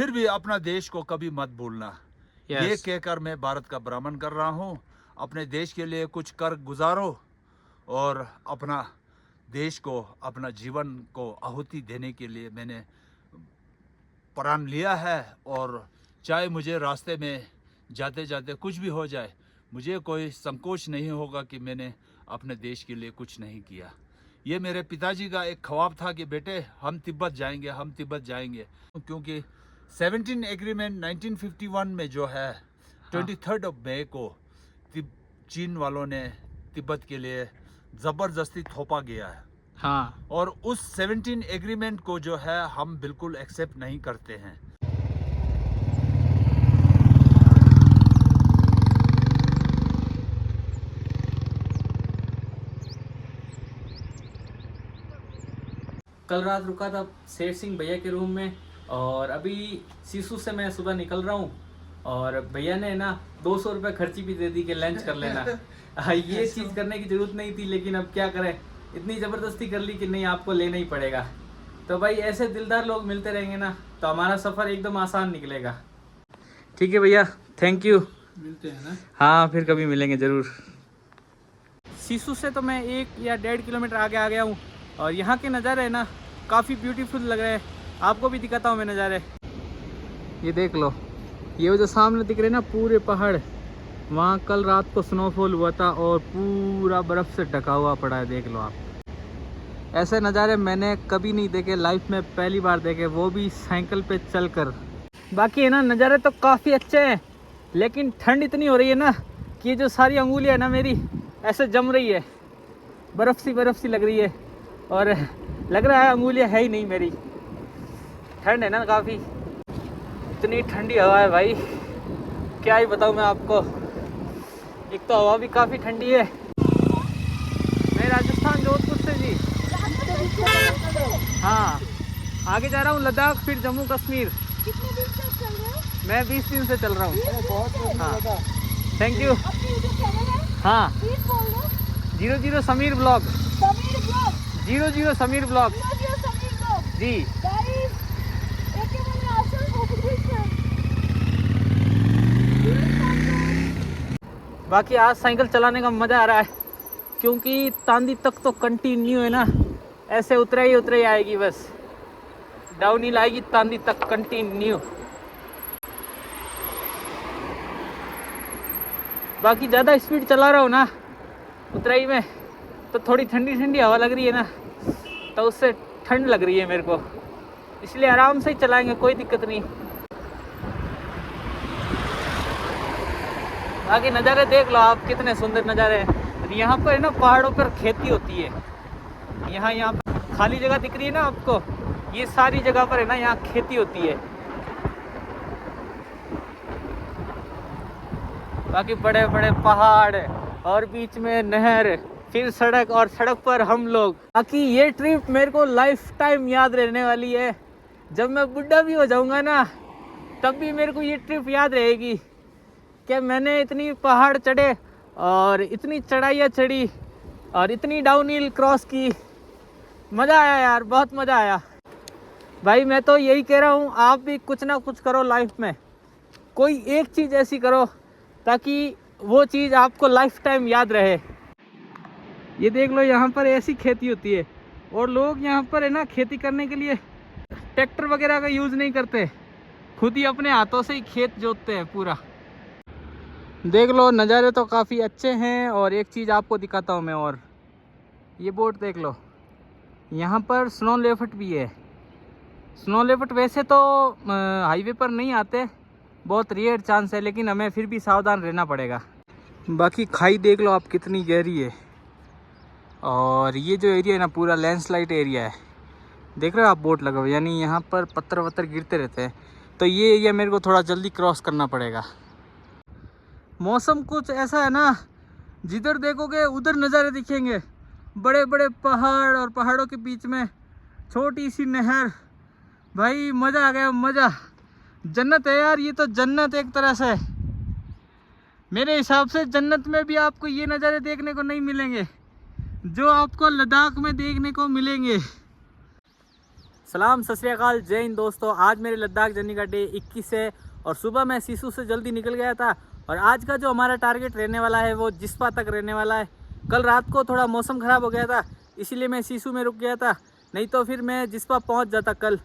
फिर भी अपना देश को कभी मत भूलना। ये कहकर मैं भारत का भ्रमण कर रहा हूँ। अपने देश के लिए कुछ कर गुजारो और अपना देश को, अपना जीवन को आहुति देने के लिए मैंने प्रण लिया है। और चाहे मुझे रास्ते में जाते जाते कुछ भी हो जाए, मुझे कोई संकोच नहीं होगा कि मैंने अपने देश के लिए कुछ नहीं किया। ये मेरे पिताजी का एक ख्वाब था कि बेटे हम तिब्बत जाएंगे, हम तिब्बत जाएंगे। क्योंकि 17 एग्रीमेंट 1951 में जो है 23 मई को चीन वालों ने तिब्बत के लिए ज़बरदस्ती थोपा गया है। हाँ, और उस 17 एग्रीमेंट को जो है हम बिल्कुल एक्सेप्ट नहीं करते हैं। कल रात रुका था शेर सिंह भैया के रूम में और अभी सीसू से मैं सुबह निकल रहा हूँ और भैया ने ना 200 रुपये खर्ची भी दे दी कि लंच कर लेना। ये चीज़ करने की ज़रूरत नहीं थी, लेकिन अब क्या करें, इतनी ज़बरदस्ती कर ली कि नहीं आपको लेना ही पड़ेगा। तो भाई ऐसे दिलदार लोग मिलते रहेंगे ना तो हमारा सफ़र एकदम आसान निकलेगा। ठीक है भैया, थैंक यू। मिलते हैं ना। हाँ, फिर कभी मिलेंगे ज़रूर। सीसू से तो मैं 1 या 1.5 किलोमीटर आगे आ गया हूँ और यहाँ के नज़ारे है ना काफ़ी ब्यूटीफुल लग रहे हैं। आपको भी दिखाता हूँ मैं नज़ारे। ये देख लो, ये जो सामने दिख रहे हैं ना पूरे पहाड़, वहाँ कल रात को स्नोफॉल हुआ था और पूरा बर्फ़ से ढका हुआ पड़ा है। देख लो आप, ऐसे नज़ारे मैंने कभी नहीं देखे, लाइफ में पहली बार देखे, वो भी साइकिल पे चलकर। बाकी है ना नज़ारे तो काफ़ी अच्छे हैं, लेकिन ठंड इतनी हो रही है ना कि ये जो सारी अंगुलियाँ है ना मेरी ऐसे जम रही है, बर्फ़ सी लग रही है और लग रहा है अंगुलियाँ है ही नहीं मेरी। ठंड है ना काफ़ी, इतनी ठंडी हवा है भाई, क्या ही बताऊँ मैं आपको। एक तो हवा भी काफ़ी ठंडी है। मैं राजस्थान जोधपुर से जी। हाँ, आगे जा रहा हूँ लद्दाख, फिर जम्मू कश्मीर। कितने दिन से चल रहे हो? मैं 20 दिन से चल रहा हूँ। हाँ, थैंक यू। अपनी यूट्यूब चैनल है? हाँ, प्लीज बोल दो। 00 Sameer blog. Sameer blog. 00 Sameer blog video Sameer blog. जी। गाइस, एक मैंने आसन हो गई है। बाकी आज साइकिल चलाने का मज़ा आ रहा है क्योंकि तांदी तक तो कंटिन्यू है ना, ऐसे उतरे ही आएगी, बस डाउन हिल आएगी तांदी तक कंटिन्यू। बाकी ज़्यादा स्पीड चला रहा हूँ ना उतराई में तो थोड़ी ठंडी हवा लग रही है ना, तो उससे ठंड लग रही है मेरे को, इसलिए आराम से ही चलाएंगे, कोई दिक्कत नहीं। आगे नज़ारे देख लो आप, कितने सुंदर नज़ारे हैं। यहाँ पर है ना पहाड़ों पर खेती होती है। यहाँ पर खाली जगह दिख रही है ना आपको, ये सारी जगह पर है ना यहाँ खेती होती है। बाकी बड़े बड़े पहाड़ और बीच में नहर, फिर सड़क और सड़क पर हम लोग। बाकी ये ट्रिप मेरे को लाइफ टाइम याद रहने वाली है। जब मैं बुढ़ा भी हो जाऊंगा ना तब भी मेरे को ये ट्रिप याद रहेगी कि मैंने इतनी पहाड़ चढ़े और इतनी चढ़ाइयाँ चढ़ी और इतनी डाउनहिल क्रॉस की। मज़ा आया यार, बहुत मज़ा आया भाई। मैं तो यही कह रहा हूँ, आप भी कुछ ना कुछ करो लाइफ में, कोई एक चीज़ ऐसी करो ताकि वो चीज़ आपको लाइफ टाइम याद रहे। ये देख लो, यहाँ पर ऐसी खेती होती है और लोग यहाँ पर है ना खेती करने के लिए ट्रैक्टर वगैरह का यूज़ नहीं करते, खुद ही अपने हाथों से ही खेत जोतते हैं पूरा। देख लो, नज़ारे तो काफ़ी अच्छे हैं। और एक चीज़ आपको दिखाता हूँ मैं, और ये बोट देख लो, यहाँ पर स्नो लेपर्ड भी है। स्नो लेपर्ड वैसे तो हाईवे पर नहीं आते, बहुत रेयर चांस है, लेकिन हमें फिर भी सावधान रहना पड़ेगा। बाकी खाई देख लो आप कितनी गहरी है, और ये जो एरिया है ना पूरा लैंडस्लाइड एरिया है। देख रहे हो आप बोट लगा हुआ, यानी यहाँ पर पत्थर वत्थर गिरते रहते हैं, तो ये एरिया मेरे को थोड़ा जल्दी क्रॉस करना पड़ेगा। मौसम कुछ ऐसा है ना, जिधर देखोगे उधर नज़ारे दिखेंगे, बड़े बड़े पहाड़ और पहाड़ों के बीच में छोटी सी नहर। भाई मज़ा आ गया, मज़ा, जन्नत है यार, ये तो जन्नत एक तरह से। मेरे हिसाब से जन्नत में भी आपको ये नज़ारे देखने को नहीं मिलेंगे जो आपको लद्दाख में देखने को मिलेंगे। सलाम सत श्री अकाल, जय हिंद दोस्तों। आज मेरे लद्दाख जर्नी का डे 21 है और सुबह मैं सिसु से जल्दी निकल गया था और आज का जो हमारा टारगेट रहने वाला है वो जिस्पा तक रहने वाला है। कल रात को थोड़ा मौसम ख़राब हो गया था इसीलिए मैं सिसु में रुक गया था, नहीं तो फिर मैं जिस्पा पहुंच जाता कल।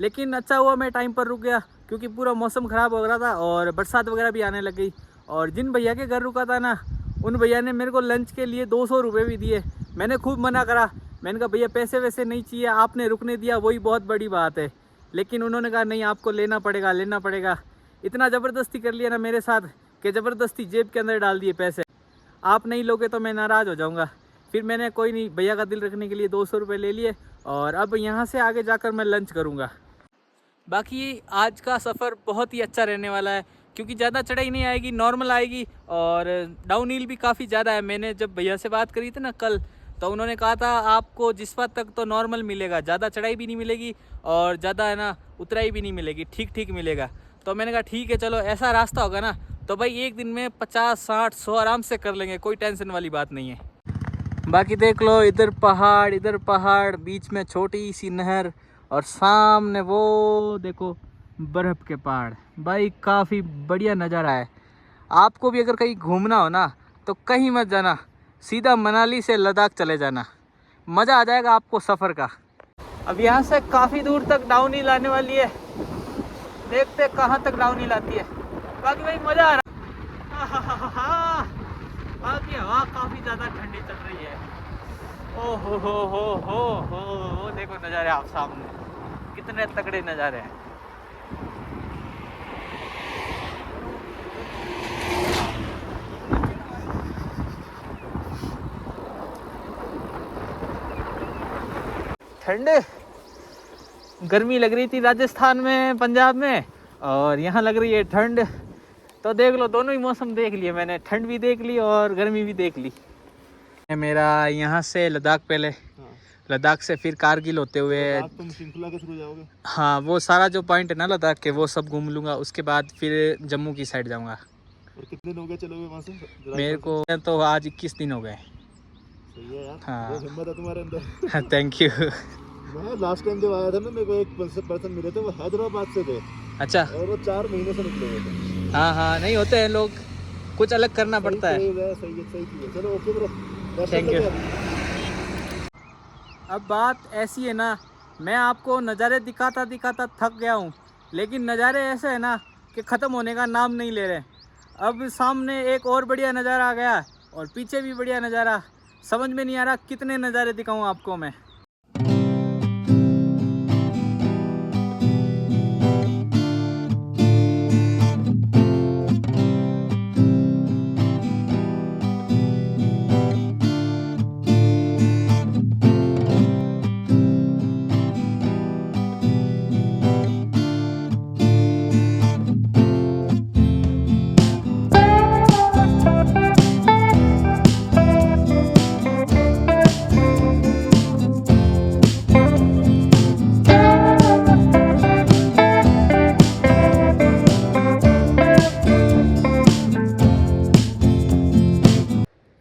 लेकिन अच्छा हुआ मैं टाइम पर रुक गया क्योंकि पूरा मौसम ख़राब हो रहा था और बरसात वगैरह भी आने लग गई। और जिन भैया के घर रुका था ना, उन भैया ने मेरे को लंच के लिए 200 रुपये भी दिए। मैंने खूब मना करा, मैंने कहा भैया पैसे वैसे नहीं चाहिए, आपने रुकने दिया वही बहुत बड़ी बात है। लेकिन उन्होंने कहा नहीं आपको लेना पड़ेगा। इतना ज़बरदस्ती कर लिया ना मेरे साथ कि ज़बरदस्ती जेब के अंदर डाल दिए पैसे। आप नहीं लोगे तो मैं नाराज़ हो जाऊँगा। फिर मैंने कोई नहीं, भैया का दिल रखने के लिए 200 रुपये ले लिए और अब यहाँ से आगे जाकर मैं लंच करूँगा। बाकी आज का सफ़र बहुत ही अच्छा रहने वाला है क्योंकि ज़्यादा चढ़ाई नहीं आएगी, नॉर्मल आएगी और डाउन हिल भी काफ़ी ज़्यादा है। मैंने जब भैया से बात करी थी ना कल, तो उन्होंने कहा था आपको जिस्पा तक तो नॉर्मल मिलेगा, ज़्यादा चढ़ाई भी नहीं मिलेगी और ज़्यादा है ना उतराई भी नहीं मिलेगी, ठीक मिलेगा। तो मैंने कहा ठीक है चलो, ऐसा रास्ता होगा ना तो भाई एक दिन में 50, 60, 100 आराम से कर लेंगे, कोई टेंशन वाली बात नहीं है। बाकी देख लो, इधर पहाड़, बीच में छोटी सी नहर और सामने वो देखो बर्फ़ के पहाड़। भाई काफ़ी बढ़िया नज़ारा है। आपको भी अगर कहीं घूमना हो ना तो कहीं मत जाना, सीधा मनाली से लद्दाख चले जाना, मज़ा आ जाएगा आपको सफ़र का। अब यहाँ से काफ़ी दूर तक डाउन हिल आने वाली है, देखते कहाँ तक डाउन हिल आती है। बाकी भाई मज़ा आ रहा है। बाकी हवा काफ़ी ज़्यादा ठंडी चल रही है। ओ हो, देखो नज़ारे आप सामने, कितने तगड़े नज़ारे हैं। ठंड गर्मी लग रही थी राजस्थान में, पंजाब में, और यहाँ लग रही है ठंड। तो देख लो, दोनों ही मौसम देख लिए मैंने, ठंड भी देख ली और गर्मी भी देख ली। मेरा यहाँ से लद्दाख, पहले लद्दाख से फिर कारगिल होते हुए तुम श्रृंखला के थ्रू जाओगे? हाँ, वो सारा जो पॉइंट है ना लद्दाख के वो सब घूम लूँगा, उसके बाद फिर जम्मू की साइड जाऊँगा। और कितने दिन हो गए चलोगे वहाँ से? मेरे को तो आज 21 दिन हो गए। सही है यार, हाँ। बहुत हिम्मत है तुम्हारे अंदर। Thank you. मैं लास्ट टाइम जब आया था ना, मेरे को एक पर्सन मिले थे, वो हैदराबाद से थे। अच्छा। और वो 4 महीने से निकले हुए थे। हाँ, नहीं होते हैं लोग, कुछ अलग करना पड़ता है। सही है। चलो ओके ब्रो, थैंक यू। अब बात ऐसी है ना, मैं आपको नज़ारे दिखाता थक गया हूँ, लेकिन नज़ारे ऐसे है ना कि ख़त्म होने का नाम नहीं ले रहे। अब सामने एक और बढ़िया नज़ारा आ गया और पीछे भी बढ़िया नज़ारा, समझ में नहीं आ रहा कितने नज़ारे दिखाऊँ आपको मैं।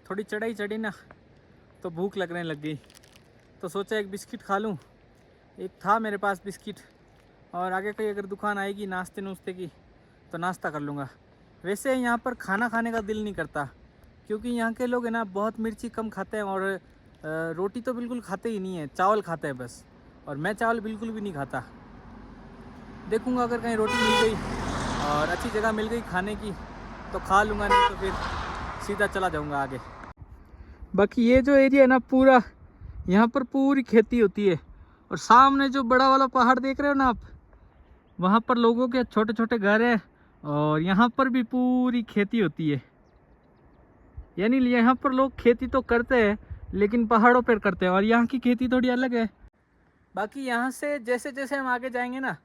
थोड़ी चढ़ाई चढ़ी ना तो भूख लगने लग गई, तो सोचा एक बिस्किट खा लूँ। एक था मेरे पास बिस्किट, और आगे कोई अगर दुकान आएगी नाश्ते नुश्ते की तो नाश्ता कर लूँगा। वैसे यहाँ पर खाना खाने का दिल नहीं करता क्योंकि यहाँ के लोग है ना बहुत मिर्ची कम खाते हैं और रोटी तो बिल्कुल खाते ही नहीं है, चावल खाते हैं बस, और मैं चावल बिल्कुल भी नहीं खाता। देखूँगा अगर कहीं रोटी मिल गई और अच्छी जगह मिल गई खाने की तो खा लूँगा, नहीं तो फिर सीधा चला जाऊँगा आगे। बाकी ये जो एरिया है ना पूरा, यहाँ पर पूरी खेती होती है और सामने जो बड़ा वाला पहाड़ देख रहे हो ना आप, वहाँ पर लोगों के छोटे छोटे घर हैं और यहाँ पर भी पूरी खेती होती है। यानी यहाँ पर लोग खेती तो करते हैं लेकिन पहाड़ों पर करते हैं और यहाँ की खेती थोड़ी अलग है। बाकी यहाँ से जैसे जैसे हम आगे जाएंगे ना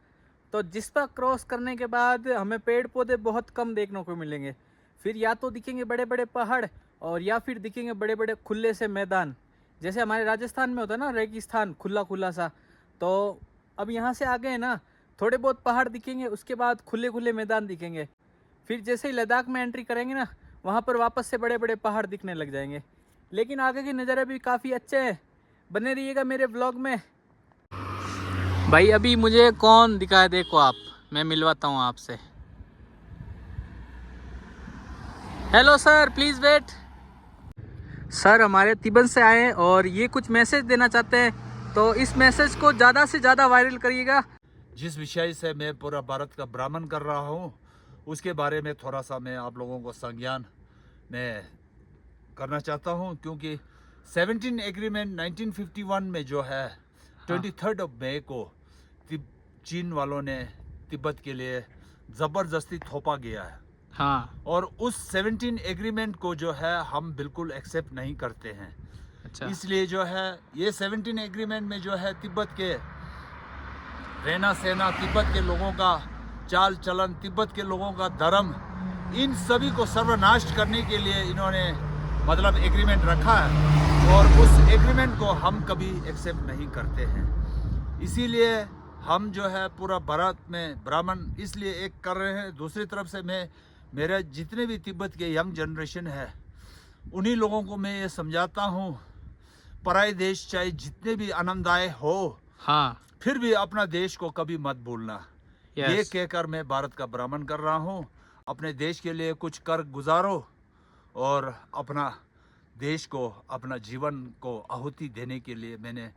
तो जिस्पा क्रॉस करने के बाद हमें पेड़ पौधे बहुत कम देखने को मिलेंगे। फिर या तो दिखेंगे बड़े बड़े पहाड़ और या फिर दिखेंगे बड़े बड़े खुले से मैदान, जैसे हमारे राजस्थान में होता है ना रेगिस्तान, खुला सा। तो अब यहाँ से आगे है ना थोड़े बहुत पहाड़ दिखेंगे, उसके बाद खुले खुले मैदान दिखेंगे। फिर जैसे ही लद्दाख में एंट्री करेंगे ना, वहाँ पर वापस से बड़े बड़े पहाड़ दिखने लग जाएंगे। लेकिन आगे के नज़ारे भी काफ़ी अच्छे हैं, बने रहिएगा मेरे ब्लॉग में। भाई अभी मुझे कौन दिखाए, देखो आप, मैं मिलवाता हूँ आपसे। Hello sir, please wait. Sir हमारे तिब्बत से आए हैं और ये कुछ मैसेज देना चाहते हैं, तो इस मैसेज को ज़्यादा से ज़्यादा वायरल करिएगा। जिस विषय से मैं पूरा भारत का भ्रमण कर रहा हूँ उसके बारे में थोड़ा सा मैं आप लोगों को संज्ञान में करना चाहता हूँ, क्योंकि 17 एग्रीमेंट 1951 में जो है 23 मई को चीन वालों ने तिब्बत के लिए ज़बरदस्ती थोपा गया है। हाँ। और उस 17 एग्रीमेंट को जो है हम बिल्कुल एक्सेप्ट नहीं करते हैं। अच्छा। इसलिए जो है ये 17 एग्रीमेंट में जो है तिब्बत के रहना सहना, तिब्बत के लोगों का चाल चलन, तिब्बत के लोगों का धर्म, इन सभी को सर्वनाश करने के लिए इन्होंने मतलब एग्रीमेंट रखा है और उस एग्रीमेंट को हम कभी एक्सेप्ट नहीं करते हैं। इसीलिए हम जो है पूरा भारत में ब्राह्मण इसलिए एक कर रहे हैं। दूसरी तरफ से मैं मेरे जितने भी तिब्बत के यंग जनरेशन है उन्हीं लोगों को मैं ये समझाता हूँ, पराए देश चाहे जितने भी आनंददायक हो, हाँ। फिर भी अपना देश को कभी मत भूलना। ये कहकर मैं भारत का भ्रमण कर रहा हूँ। अपने देश के लिए कुछ कर गुजारो और अपना देश को, अपना जीवन को आहुति देने के लिए मैंने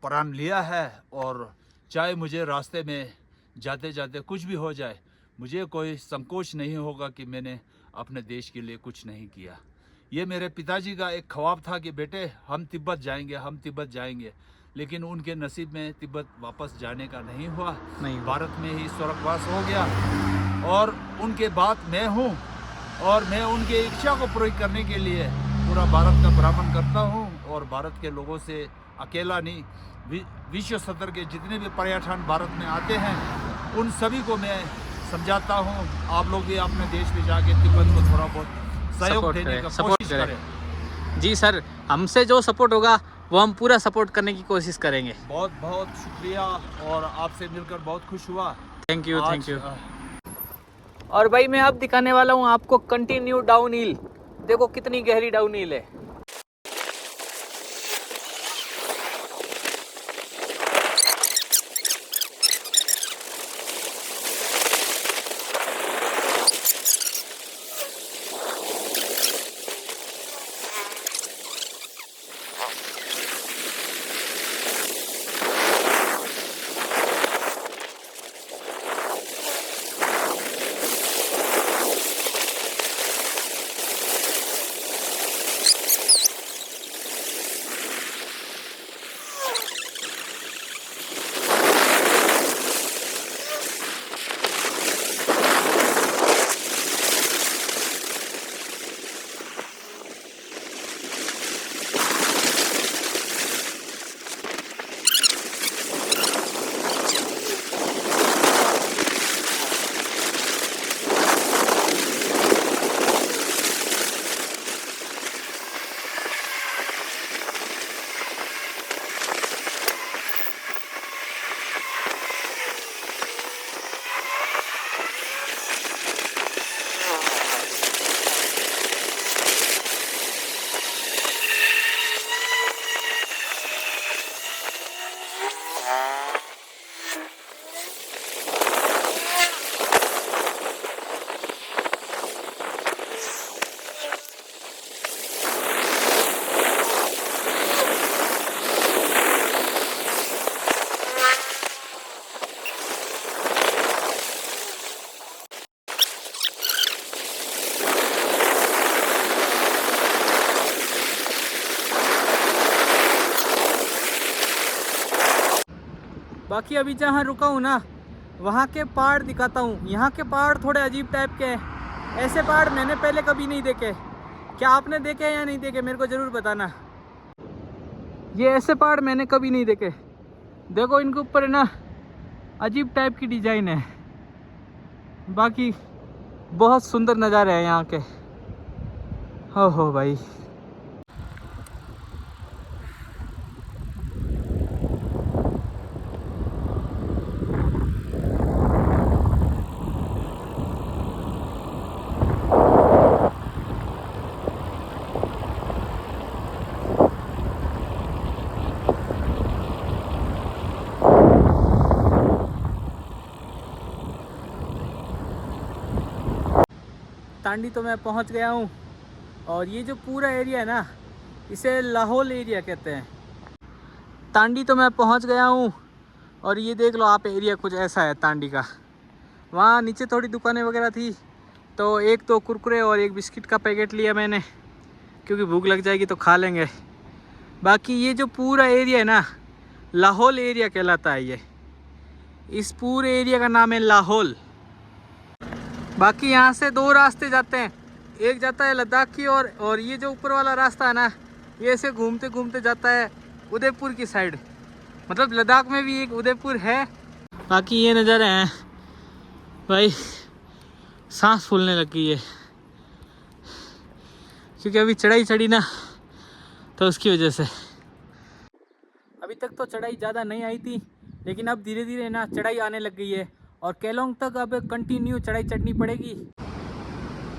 प्रण लिया है। और चाहे मुझे रास्ते में जाते जाते कुछ भी हो जाए, मुझे कोई संकोच नहीं होगा कि मैंने अपने देश के लिए कुछ नहीं किया। ये मेरे पिताजी का एक ख्वाब था कि बेटे हम तिब्बत जाएंगे, हम तिब्बत जाएंगे, लेकिन उनके नसीब में तिब्बत वापस जाने का नहीं हुआ, भारत में ही स्वर्गवास हो गया। और उनके बाद मैं हूँ और मैं उनके इच्छा को पूरी करने के लिए पूरा भारत का भ्रमण करता हूँ। और भारत के लोगों से अकेला नहीं, विश्व स्तर के जितने भी पर्यटन भारत में आते हैं उन सभी को मैं समझाता हूँ, आप लोग भी अपने देश में जाके तिब्बत को थोड़ा बहुत सहयोग देने का कोशिश करें। जी सर, हमसे जो सपोर्ट होगा वो हम पूरा सपोर्ट करने की कोशिश करेंगे। बहुत बहुत शुक्रिया और आपसे मिलकर बहुत खुश हुआ। Thank you, thank you. और भाई मैं अब दिखाने वाला हूँ आपको कंटिन्यू डाउन हिल। देखो कितनी गहरी डाउन हिल है। बाकी अभी जहाँ रुका हूँ ना, वहाँ के पहाड़ दिखाता हूँ। यहाँ के पहाड़ थोड़े अजीब टाइप के हैं। ऐसे पहाड़ मैंने पहले कभी नहीं देखे। क्या आपने देखे या नहीं देखे मेरे को ज़रूर बताना। ये ऐसे पहाड़ मैंने कभी नहीं देखे। देखो इनके ऊपर ना अजीब टाइप की डिज़ाइन है। बाकी बहुत सुंदर नज़ारे हैं यहाँ के। हो भाई। तांडी तो मैं पहुंच गया हूं। और ये जो पूरा एरिया है ना, इसे लाहौल एरिया कहते हैं। तांडी तो मैं पहुंच गया हूं और ये देख लो आप, एरिया कुछ ऐसा है तांडी का। वहाँ नीचे थोड़ी दुकानें वगैरह थी, तो एक तो कुरकुरे और एक बिस्किट का पैकेट लिया मैंने, क्योंकि भूख लग जाएगी तो खा लेंगे। बाकी ये जो पूरा एरिया है ना, लाहौल एरिया कहलाता है ये। इस पूरे एरिया का नाम है लाहौल। बाकी यहाँ से दो रास्ते जाते हैं, एक जाता है लद्दाख की ओर, और ये जो ऊपर वाला रास्ता है ना, ये ऐसे घूमते घूमते जाता है उदयपुर की साइड। मतलब लद्दाख में भी एक उदयपुर है। बाकी ये नज़ारे हैं भाई, सांस फूलने लग गई है, क्योंकि अभी चढ़ाई चढ़ी ना, तो उसकी वजह से। अभी तक तो चढ़ाई ज़्यादा नहीं आई थी, लेकिन अब धीरे धीरे ना चढ़ाई आने लग गई है और केलोंग तक अब कंटिन्यू चढ़ाई चढ़नी पड़ेगी।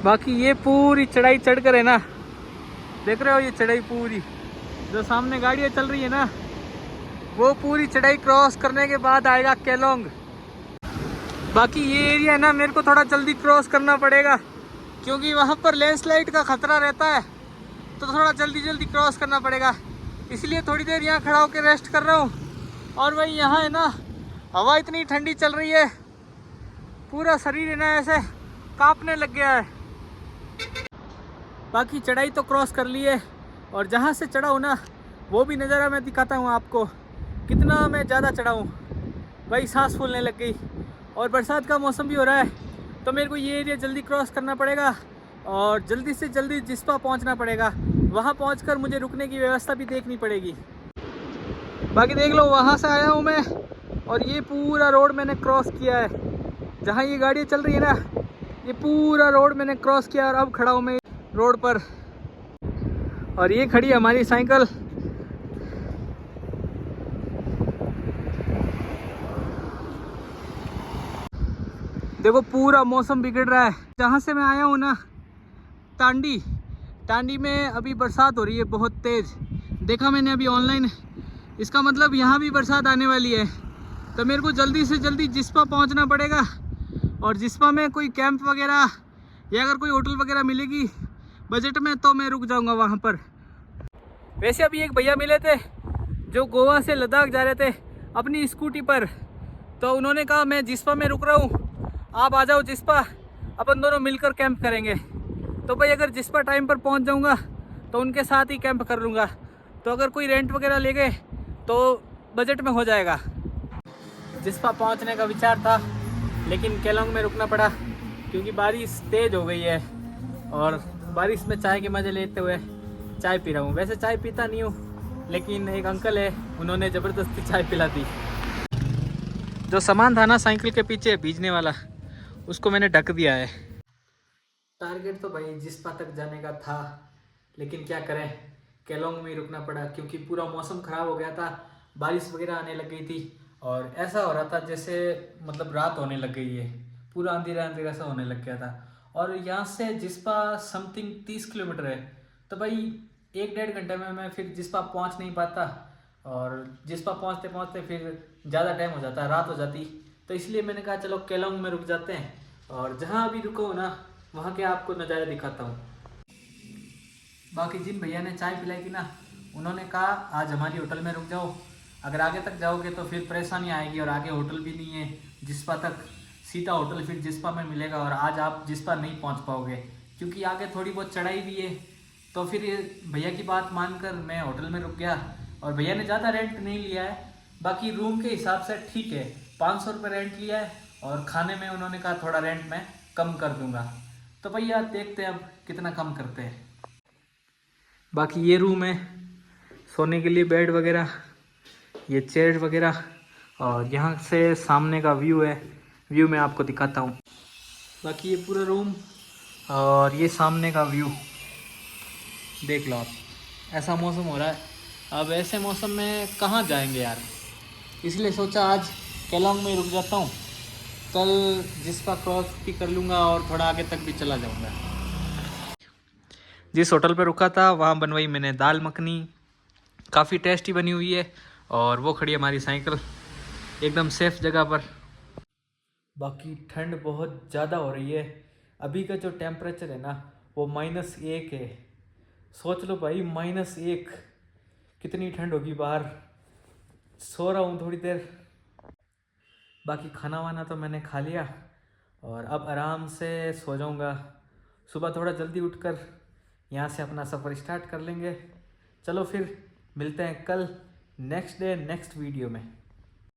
बाकी ये पूरी चढ़ाई चढ़ कर है ना, देख रहे हो ये चढ़ाई पूरी, जो सामने गाड़ियाँ चल रही है ना, वो पूरी चढ़ाई क्रॉस करने के बाद आएगा केलोंग। बाकी ये एरिया है ना, मेरे को थोड़ा जल्दी क्रॉस करना पड़ेगा, क्योंकि वहाँ पर लैंडस्लाइड का खतरा रहता है, तो थोड़ा जल्दी जल्दी क्रॉस करना पड़ेगा। इसलिए थोड़ी देर यहाँ खड़ा होकर रेस्ट कर रहा हूँ। और भाई यहाँ है ना, हवा इतनी ठंडी चल रही है, पूरा शरीर है ना ऐसे कांपने लग गया है। बाकी चढ़ाई तो क्रॉस कर ली है, और जहाँ से चढ़ा हूँ ना, वो भी नज़ारा मैं दिखाता हूँ आपको, कितना मैं ज़्यादा चढ़ा हूँ। भाई सांस फूलने लग गई, और बरसात का मौसम भी हो रहा है, तो मेरे को ये एरिया जल्दी क्रॉस करना पड़ेगा और जल्दी से जल्दी जिस्पा पहुंचना पड़ेगा। वहां पहुंचकर मुझे रुकने की व्यवस्था भी देखनी पड़ेगी। बाकी देख लो, वहां से आया हूं मैं, और ये पूरा रोड मैंने क्रॉस किया है। जहां ये गाड़ी चल रही है ना, ये पूरा रोड मैंने क्रॉस किया, और अब खड़ा हूं मैं रोड पर। और ये खड़ी है हमारी साइकिल। देखो पूरा मौसम बिगड़ रहा है। जहाँ से मैं आया हूँ ना, तांडी में अभी बरसात हो रही है बहुत तेज़। देखा मैंने अभी ऑनलाइन, इसका मतलब यहाँ भी बरसात आने वाली है। तो मेरे को जल्दी से जल्दी जिस्पा पहुँचना पड़ेगा, और जिस्पा में कोई कैंप वगैरह या अगर कोई होटल वगैरह मिलेगी बजट में, तो मैं रुक जाऊँगा वहाँ पर। वैसे अभी एक भैया मिले थे जो गोवा से लद्दाख जा रहे थे अपनी स्कूटी पर, तो उन्होंने कहा मैं जिस्पा में रुक रहा हूँ, आप आ जाओ जिस्पा, अपन दोनों मिलकर कैंप करेंगे। तो भाई अगर जिस्पा टाइम पर पहुंच जाऊंगा तो उनके साथ ही कैंप कर लूँगा। तो अगर कोई रेंट वगैरह ले गए तो बजट में हो जाएगा। जिस्पा पहुंचने का विचार था, लेकिन केलोंग में रुकना पड़ा, क्योंकि बारिश तेज़ हो गई है, और बारिश में चाय के मज़े लेते हुए चाय पी रहा हूँ। वैसे चाय पीता नहीं हूँ, लेकिन एक अंकल है, उन्होंने ज़बरदस्ती चाय पिला दी। जो सामान था ना साइकिल के पीछे भीजने वाला, उसको मैंने ढक दिया है। टारगेट तो भाई जिस्पा तक जाने का था, लेकिन क्या करें, केलोंग में ही रुकना पड़ा, क्योंकि पूरा मौसम ख़राब हो गया था, बारिश वगैरह आने लग गई थी, और ऐसा हो रहा था जैसे मतलब रात होने लग गई है, पूरा अंधेरा अंधेरा सा होने लग गया था। और यहाँ से जिस्पा समथिंग 30 किलोमीटर है, तो भाई 1-1.5 घंटे में मैं फिर जिस्पा पहुँच नहीं पाता, और जिस्पा पहुँचते पहुँचते फिर ज़्यादा टाइम हो जाता, रात हो जाती। तो इसलिए मैंने कहा चलो केलोंग में रुक जाते हैं, और जहाँ अभी रुको ना, वहाँ के आपको नज़ारे दिखाता हूँ। बाकी जिन भैया ने चाय पिलाई थी ना, उन्होंने कहा आज हमारी होटल में रुक जाओ, अगर आगे तक जाओगे तो फिर परेशानी आएगी, और आगे होटल भी नहीं है जिस्पा तक, सीधा होटल फिर जिस्पा में मिलेगा, और आज आप जिस्पा नहीं पहुँच पाओगे, क्योंकि आगे थोड़ी बहुत चढ़ाई भी है। तो फिर भैया की बात मानकर मैं होटल में रुक गया, और भैया ने ज़्यादा रेंट नहीं लिया है, बाकी रूम के हिसाब से ठीक है, 500 रुपये रेंट लिया है, और खाने में उन्होंने कहा थोड़ा रेंट मैं कम कर दूंगा। तो भैया देखते हैं अब कितना कम करते हैं। बाकी ये रूम है, सोने के लिए बेड वगैरह, ये चेयर वगैरह, और यहाँ से सामने का व्यू है, व्यू मैं आपको दिखाता हूँ। बाकी ये पूरा रूम और ये सामने का व्यू देख लो आप। ऐसा मौसम हो रहा है, अब ऐसे मौसम में कहाँ जाएंगे यार, इसलिए सोचा आज केलोंग में रुक जाता हूँ, कल जिस्पा क्रॉस भी कर लूँगा और थोड़ा आगे तक भी चला जाऊँगा। जिस होटल पे रुका था वहाँ बनवाई मैंने दाल मखनी, काफ़ी टेस्टी बनी हुई है, और वो खड़ी हमारी साइकिल एकदम सेफ जगह पर। बाकी ठंड बहुत ज़्यादा हो रही है, अभी का जो टेम्परेचर है ना वो -1 है। सोच लो भाई, -1, कितनी ठंड होगी बाहर। सो रहा हूँ थोड़ी देर। बाकी खाना वाना तो मैंने खा लिया और अब आराम से सो जाऊँगा। सुबह थोड़ा जल्दी उठकर यहाँ से अपना सफ़र स्टार्ट कर लेंगे। चलो फिर मिलते हैं कल नेक्स्ट डे नेक्स्ट वीडियो में।